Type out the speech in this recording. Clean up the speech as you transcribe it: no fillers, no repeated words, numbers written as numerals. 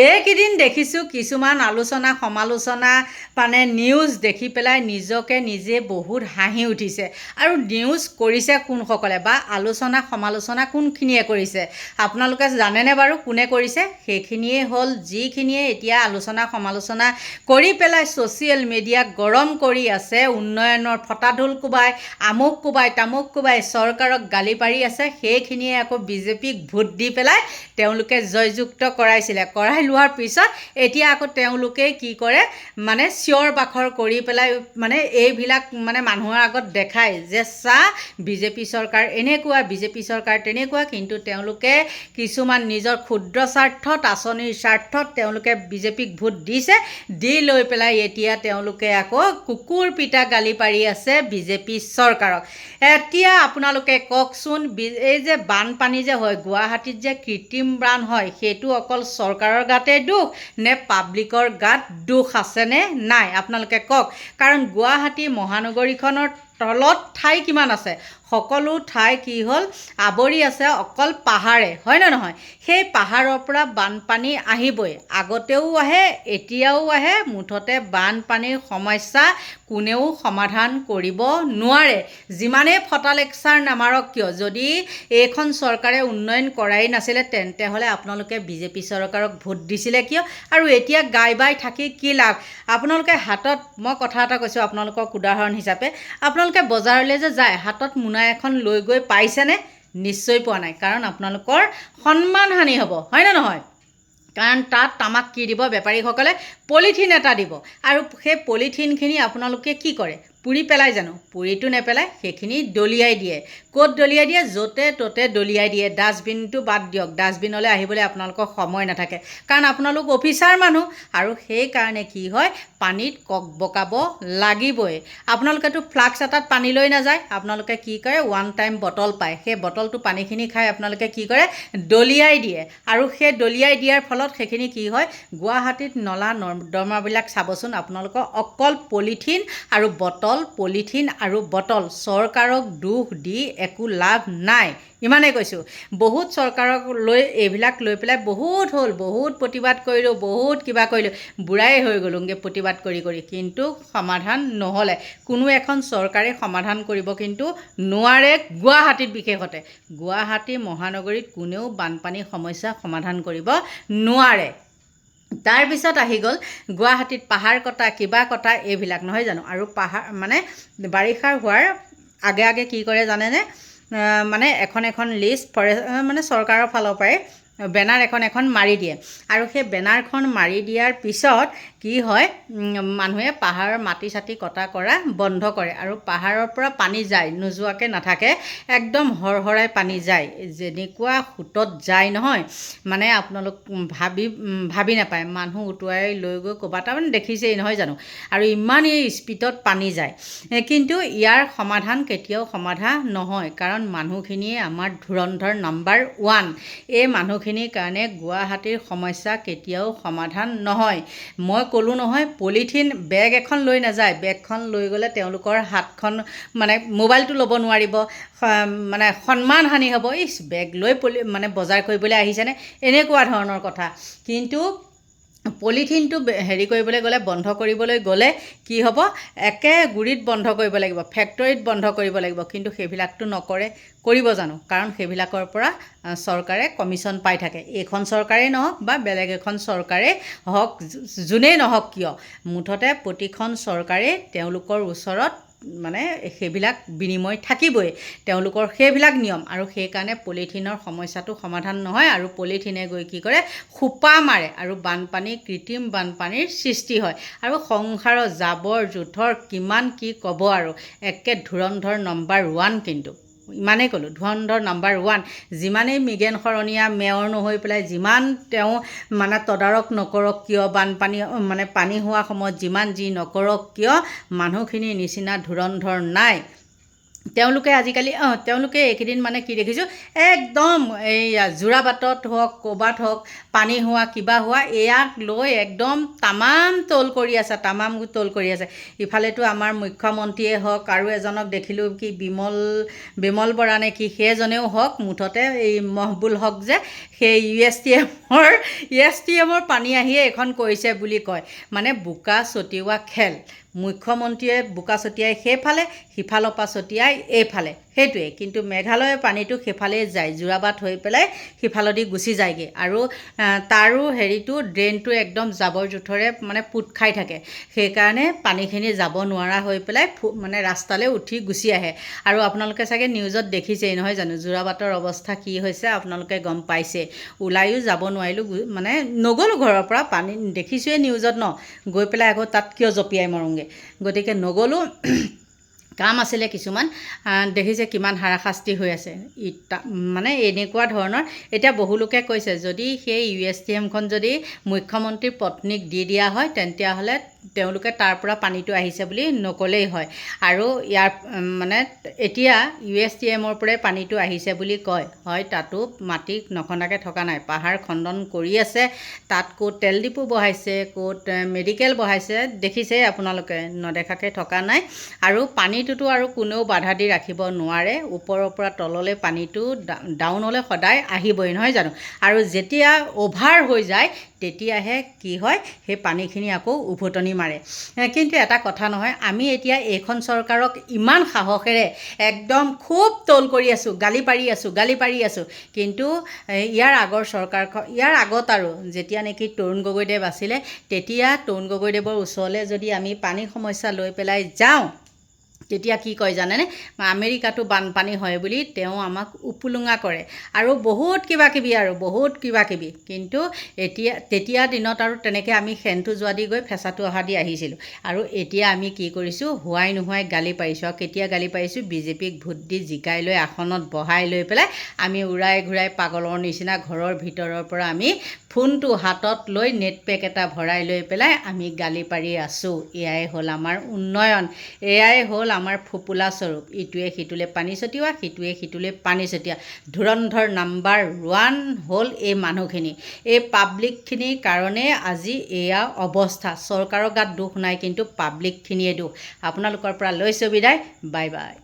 এইকেইদিন দেখিছোঁ কিছুমান আলোচনা সমালোচনা মানে নিউজ দেখি পেলাই নিজকে নিজে বহুত হাঁহি উঠিছে। আৰু নিউজ কৰিছে কোনসকলে বা আলোচনা সমালোচনা কোনখিনিয়ে কৰিছে আপোনালোকে জানেনে বাৰু কোনে কৰিছে? সেইখিনিয়ে হ'ল যিখিনিয়ে এতিয়া আলোচনা সমালোচনা কৰি পেলাই ছ'চিয়েল মিডিয়াক গৰম কৰি আছে, উন্নয়নৰ ফটাঢোল কোবাই, আমুক কোবাই তামুক কোবাই চৰকাৰক গালি পাৰি আছে। সেইখিনিয়ে আকৌ বিজেপিক ভোট দি পেলাই তেওঁলোকে জয়যুক্ত কৰাইছিলে। কৰাই লোৱাৰ পিছত এতিয়া আকৌ তেওঁলোকে কি কৰে মানে চিঞৰ বাখৰ কৰি পেলাই মানে এইবিলাক মানে মানুহৰ আগত দেখায় যে চাহ বিজেপি চৰকাৰ এনেকুৱা, বিজেপি চৰকাৰ তেনেকুৱা। কিন্তু তেওঁলোকে কিছুমান নিজৰ ক্ষুদ্ৰ স্বাৰ্থত, আঁচনিৰ স্বাৰ্থত তেওঁলোকে বিজেপিক ভোট দিছে। দি লৈ পেলাই এতিয়া তেওঁলোকে আকৌ কুকুৰ পিতা গালি পাৰি আছে বিজেপি চৰকাৰক। এতিয়া আপোনালোকে কওকচোন, এই যে বানপানী যে হয় গুৱাহাটীত যে কৃত্ৰিম বান হয়, সেইটো অকল চৰকাৰৰ গাতে দোষ নে পাব্লিকৰ গাত দোষ আছেনে নাই আপোনালোকে কওক। কাৰণ গুৱাহাটী মহানগৰীখনৰ তলত ঠাই কিমান আছে? সকলো ঠাই কি হ'ল আৱৰি আছে অকল পাহাৰে, হয় নে নহয়? সেই পাহাৰৰ পৰা বানপানী আহিবই, আগতেও আহে এতিয়াও আহে। মুঠতে বানপানীৰ সমস্যা কোনেও সমাধান কৰিব নোৱাৰে, যিমানেই ফটা লেকচাৰ নামাৰক কিয়। যদি এইখন চৰকাৰে উন্নয়ন কৰাই নাছিলে তেন্তে হ'লে আপোনালোকে বিজেপি চৰকাৰক ভোট দিছিলে কিয়? আৰু এতিয়া গাই বাই থাকি কি লাভ? আপোনালোকে হাতত, মই কথা এটা কৈছোঁ আপোনালোকক উদাহৰণ হিচাপে, আপোনালোকে বজাৰলৈ যে যায় হাতত মোনা এখন লৈ গৈ পাইছেনে? নিশ্চয় পোৱা নাই। কাৰণ আপোনালোকৰ সন্মান হানি হ'ব, হয়নে নহয়? কাৰণ তাত আমাক কি দিব বেপাৰীসকলে? পলিথিন এটা দিব। আৰু সেই পলিথিনখিনি আপোনালোকে কি কৰে? পুৰি পেলাই জানো? পুৰিটো নেপেলাই, সেইখিনি দলিয়াই দিয়ে। ক'ত দলিয়াই দিয়ে? য'তে ত'তে দলিয়াই দিয়ে। ডাষ্টবিনটো বাদ দিয়ক, ডাষ্টবিনলৈ আহিবলৈ আপোনালোকৰ সময় নাথাকে, কাৰণ আপোনালোক অফিচাৰ মানুহ। আৰু সেইকাৰণে কি হয়, পানীত কক বকাব লাগিবই। আপোনালোকেতো ফ্লাক্স এটাত পানী লৈ নাযায়, আপোনালোকে কি কৰে ওৱান টাইম বটল পায়, সেই বটলটো পানীখিনি খাই আপোনালোকে কি কৰে দলিয়াই দিয়ে। আৰু সেই দলিয়াই দিয়াৰ ফলত সেইখিনি কি হয়, গুৱাহাটীত নলা নৰ্দমাবিলাক চাবচোন আপোনালোকৰ অকল পলিথিন আৰু বটল, পলিথিন আৰু বটল। চৰকাৰক দোষ দি একো লাভ নাই, ইমানেই কৈছোঁ। বহুত চৰকাৰক এইবিলাক লৈ পেলাই বহুত হ'ল, বহুত প্ৰতিবাদ কৰিলোঁ, বহুত কিবা কৰিলোঁ, বুঢ়াই হৈ গ'লোগৈ প্ৰতিবাদ কৰি কৰি, কিন্তু সমাধান নহ'লে। কোনো এখন চৰকাৰে সমাধান কৰিব কিন্তু নোৱাৰে। গুৱাহাটীত বিশেষতে গুৱাহাটী মহানগৰীত কোনেও বানপানীৰ সমস্যা সমাধান কৰিব নোৱাৰে। তাৰপিছত আহি গ'ল গুৱাহাটীত পাহাৰ কটা, কিবা কটা, এইবিলাক নহয় জানো? আৰু পাহাৰ মানে বাৰিষা হোৱাৰ আগে আগে কি কৰে জানেনে? মানে এখন এখন লিষ্ট মানে চৰকাৰৰ ফালৰ পৰাই বেনাৰ এখন মাৰি দিয়ে। আৰু সেই বেনাৰখন মাৰি দিয়াৰ পিছত কি হয়, মানুহে পাহাৰৰ মাটি চাটি কটা কৰা বন্ধ কৰে। আৰু পাহাৰৰ পৰা পানী যায়, নোযোৱাকৈ নাথাকে, একদম হৰহৰাই পানী যায়। যেনেকুৱা সোঁতত যায় নহয়, মানে আপোনালোক ভাবি নাপায়। মানুহ উটুৱাই লৈ গৈ ক'ৰবাত, তাৰমানে দেখিছেই নহয় জানো? আৰু ইমানেই স্পীডত পানী যায়। কিন্তু ইয়াৰ সমাধান কেতিয়াও সমাধান নহয়, কাৰণ মানুহখিনিয়ে আমাৰ ধুৰন্ধৰ নাম্বাৰ 1। এই মানুহখিনিৰ কাৰণে গুৱাহাটীৰ সমস্যা কেতিয়াও সমাধান নহয়। মই ক'লোঁ নহয়, পলিথিন বেগ এখন লৈ নাযায়, বেগখন লৈ গ'লে তেওঁলোকৰ হাতখন মানে মোবাইলটো ল'ব নোৱাৰিব, মানে সন্মান হানি হ'ব। বেগ লৈ মানে বজাৰ কৰিবলৈ আহিছেনে, এনেকুৱা ধৰণৰ কথা। কিন্তু পলিথিনটো হেৰি কৰিবলৈ গ'লে, বন্ধ কৰিবলৈ গ'লে কি হ'ব, একে গুৰিত বন্ধ কৰিব লাগিব, ফেক্টৰীত বন্ধ কৰিব লাগিব। কিন্তু সেইবিলাকতো নকৰে, কৰিব জানো? কাৰণ সেইবিলাকৰ পৰা চৰকাৰে কমিশ্যন পাই থাকে। এইখন চৰকাৰেই নহওক বা বেলেগ এখন চৰকাৰেই হওক, যোনেই নহওক কিয়, মুঠতে প্ৰতিখন চৰকাৰেই তেওঁলোকৰ ওচৰত মানে সেইবিলাক বিনিময় থাকিবই, তেওঁলোকৰ সেইবিলাক নিয়ম। আৰু সেইকাৰণে পলিথিনৰ সমস্যাটো সমাধান নহয়। আৰু পলিথিনে গৈ কি কৰে, সোপা মাৰে আৰু বানপানী, কৃত্ৰিম বানপানীৰ সৃষ্টি হয়। আৰু সংসাৰৰ জাবৰ জোঁথৰ কিমান কি ক'ব আৰু, একে ধুৰন্ধৰ নাম্বাৰ 1। কিন্তু ইমানেই ক'লোঁ, ধুৰন্ধৰ নাম্বাৰ 1। যিমানেই মৃগেন শৰণীয়া মেয়ৰ নহৈ পেলাই যিমান তেওঁ মানে তদাৰক নকৰক কিয়, বানপানী মানে পানী হোৱা সময়ত যিমান যি নকৰক কিয়, মানুহখিনিৰ নিচিনা ধুৰন্ধৰ নাই। তেওঁলোকে আজিকালি তেওঁলোকে এইকেইদিন মানে কি দেখিছোঁ একদম এই যোৰাবাটত হওক ক'ৰবাত হওক পানী হোৱা কিবা হোৱা এয়াক লৈ একদম তামাম তল কৰি আছে, তামাম তল কৰি আছে। ইফালেতো আমাৰ মুখ্যমন্ত্ৰীয়ে হওক আৰু এজনক দেখিলোঁ কি বিমল বৰা নে কি সেইজনেও হওক মুঠতে এই মহবুল হক যে সেই ইউ এছ টি এমৰ পানী আহিয়ে এইখন কৰিছে বুলি কয়। মানে বোকা ছটিওৱা খেল, মুখ্যমন্ত্ৰীয়ে বোকা ছটিয়াই সেইফালে, সিফালৰ পৰা ছটিয়াই এইফালে, সেইটোৱে। কিন্তু মেঘালয়ৰ পানীটো সেইফালেই যায়, যোৰাবাট হৈ পেলাই সিফালেদি গুচি যায়গৈ। আৰু তাৰো হেৰিটো ড্ৰেইনটো একদম জাবৰ জোঁথৰে মানে পোত খাই থাকে, সেইকাৰণে পানীখিনি যাব নোৱাৰা হৈ পেলাই মানে ৰাস্তালৈ উঠি গুচি আহে। আৰু আপোনালোকে চাগে নিউজত দেখিছেই নহয় জানো, যোৰাবাটৰ অৱস্থা কি হৈছে আপোনালোকে গম পাইছে। ওলায়ো যাব নোৱাৰিলোঁ, মানে নগ'লোঁ ঘৰৰ পৰা, পানী দেখিছোঁৱেই নিউজত ন, গৈ পেলাই আকৌ তাত কিয় জঁপিয়াই মৰোঁগৈ, গতিকে নগ'লোঁ। কাম আছিলে কিছুমান, দেখিছে কিমান হাৰাশাস্তি হৈ আছে। মানে এনেকুৱা ধৰণৰ এতিয়া বহুলোকে কৈছে যদি সেই ইউ এছ টি এমখন যদি মুখ্যমন্ত্ৰীৰ পত্নীক দি দিয়া হয় তেতিয়াহ'লে তেওঁলোকে তাৰ পৰা পানীটো আহিছে বুলি নক'লেই হয়। আৰু ইয়াৰ মানে এতিয়া ইউ এছ টি এমৰ পৰাই পানীটো আহিছে বুলি কয়, হয় তাতো মাটি নখন্দাকৈ থকা নাই, পাহাৰ খণ্ডন কৰি আছে, তাত ক'ত তেল ডিপু বহাইছে, ক'ত মেডিকেল বহাইছে, দেখিছেই আপোনালোকে, নেদেখাকৈ থকা নাই। আৰু পানীটোতো আৰু কোনেও বাধা দি ৰাখিব নোৱাৰে, ওপৰৰ পৰা তললৈ পানীটো ডাউনলৈ সদায় আহিবই নহয় জানো। আৰু যেতিয়া অ'ভাৰ হৈ যায় তেতিয়াহে কি হয়, সেই পানীখিনি আকৌ উভতনি মাৰে। কিন্তু এটা কথা নহয়, আমি এতিয়া এইখন চৰকাৰক ইমান সাহসেৰে একদম খুব তল কৰি আছোঁ, গালি পাৰি আছোঁ। কিন্তু ইয়াৰ আগৰ চৰকাৰখন, ইয়াৰ আগত আৰু যেতিয়া নেকি তৰুণ গগৈদেৱ আছিলে, তেতিয়া তৰুণ গগৈদেৱৰ ওচৰলৈ যদি আমি পানী সমস্যা লৈ পেলাই যাওঁ, তেতিয়া কি কয় জানেনে, আমেৰিকাতো বানপানী হয় বুলি তেওঁ আমাক উপলুঙা কৰে আৰু বহুত কিবা কিবি। কিন্তু তেতিয়া দিনত আৰু তেনেকৈ আমি সেনটো যোৱা দি গৈ ফেঁচাটো অহা দি আহিছিলোঁ। আৰু এতিয়া আমি কি কৰিছোঁ, হোৱাই নোহোৱাই গালি পাৰিছোঁ। আৰু কেতিয়া গালি পাৰিছোঁ, বিজেপিক ভোট দি জিকাই লৈ আসনত বহাই লৈ পেলাই আমি উৰাই ঘূৰাই পাগলৰ নিচিনা ঘৰৰ ভিতৰৰ পৰা আমি ফোনটো হাতত লৈ নেট পেক এটা ভৰাই লৈ পেলাই আমি গালি পাৰি আছোঁ। এয়াই হ'ল আমাৰ উন্নয়ন, এয়াই হ'ল আমাৰ ফোপোলা স্বৰূপ। ইটোৱে সিটোলৈ পানী ছটিওৱা, সিটোৱে সিটোলৈ পানী ছটিওৱা। ধুৰন্ধৰ নাম্বাৰ 1 হ'ল এই মানুহখিনি, এই পাব্লিকখিনিৰ কাৰণে আজি এয়া অৱস্থা। চৰকাৰৰ গাত দোষ নাই, কিন্তু পাব্লিকখিনিয়ে দোষ। আপোনালোকৰ পৰা লৈছোঁ বিদায়, বাই বাই।